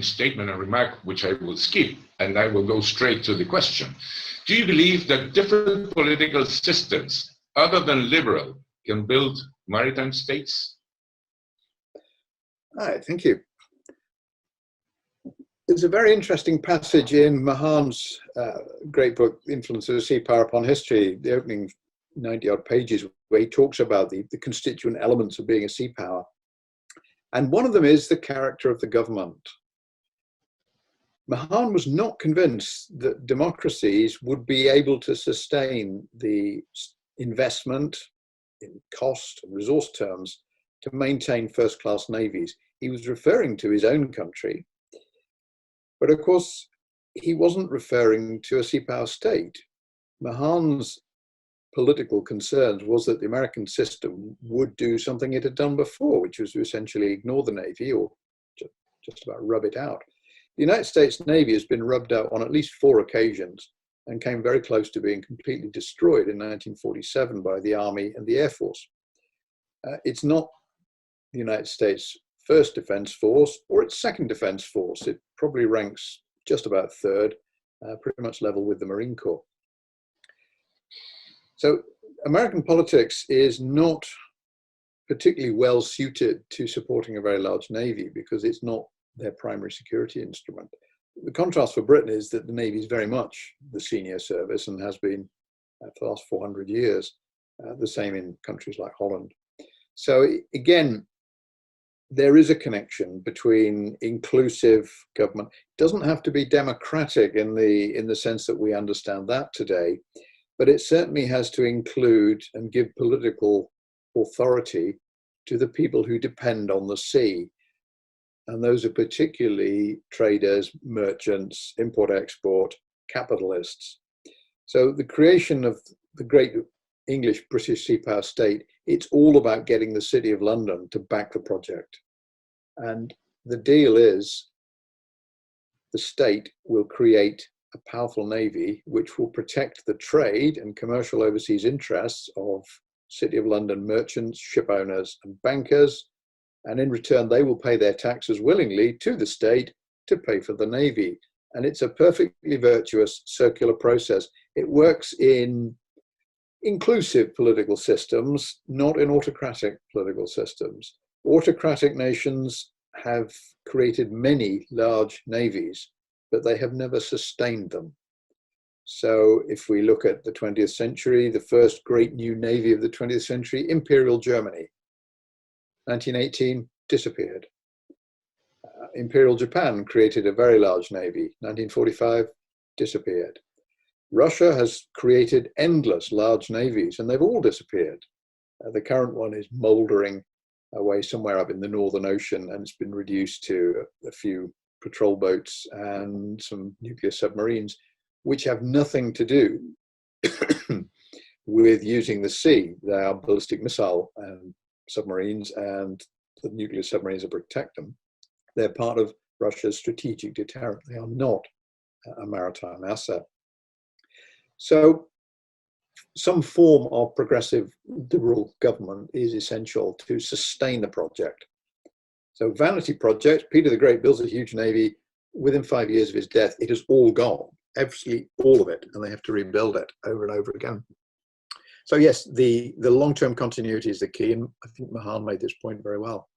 statement and remark, which I will skip, and I will go straight to the question. Do you believe that different political systems, other than liberal, can build maritime states? All right, thank you. There's a very interesting passage in Mahan's great book, Influence of the Sea Power Upon History, the opening 90-odd pages, where he talks about the constituent elements of being a sea power. And one of them is the character of the government. Mahan was not convinced that democracies would be able to sustain the investment in cost and resource terms to maintain first-class navies. He was referring to his own country, but of course, he wasn't referring to a sea power state. Mahan's political concerns was that the American system would do something it had done before, which was to essentially ignore the Navy or just about rub it out. The United States Navy has been rubbed out on at least 4 occasions and came very close to being completely destroyed in 1947 by the Army and the Air Force. It's not the United States' first defense force or its second defense force. It probably ranks just about 3rd, pretty much level with the Marine Corps. So American politics is not particularly well suited to supporting a very large Navy because it's not their primary security instrument. The contrast for Britain is that the Navy is very much the senior service and has been for the last 400 years, the same in countries like Holland. So again, there is a connection between inclusive government. It doesn't have to be democratic in the sense that we understand that today, but it certainly has to include and give political authority to the people who depend on the sea. And those are particularly traders, merchants, import-export, capitalists. So the creation of the great English-British sea power state, it's all about getting the City of London to back the project. And the deal is the state will create a powerful navy which will protect the trade and commercial overseas interests of City of London merchants, ship owners and bankers, and in return they will pay their taxes willingly to the state to pay for the navy. And it's a perfectly virtuous circular process. It works in inclusive political systems, not in autocratic political systems. Autocratic nations have created many large navies, but they have never sustained them. So if we look at the 20th century, the first great new navy of the 20th century, Imperial Germany, 1918, disappeared. Imperial Japan created a very large navy, 1945, disappeared. Russia has created endless large navies and they've all disappeared. The current one is mouldering away somewhere up in the Northern Ocean and it's been reduced to a few patrol boats and some nuclear submarines, which have nothing to do with using the sea. They are ballistic missile submarines and the nuclear submarines that protect them. They're part of Russia's strategic deterrent. They are not a maritime asset. So some form of progressive liberal government is essential to sustain the project. So vanity project, Peter the Great builds a huge navy. Within 5 years of his death, it is all gone, absolutely all of it, and they have to rebuild it over and over again. So yes, the long-term continuity is the key, and I think Mahan made this point very well.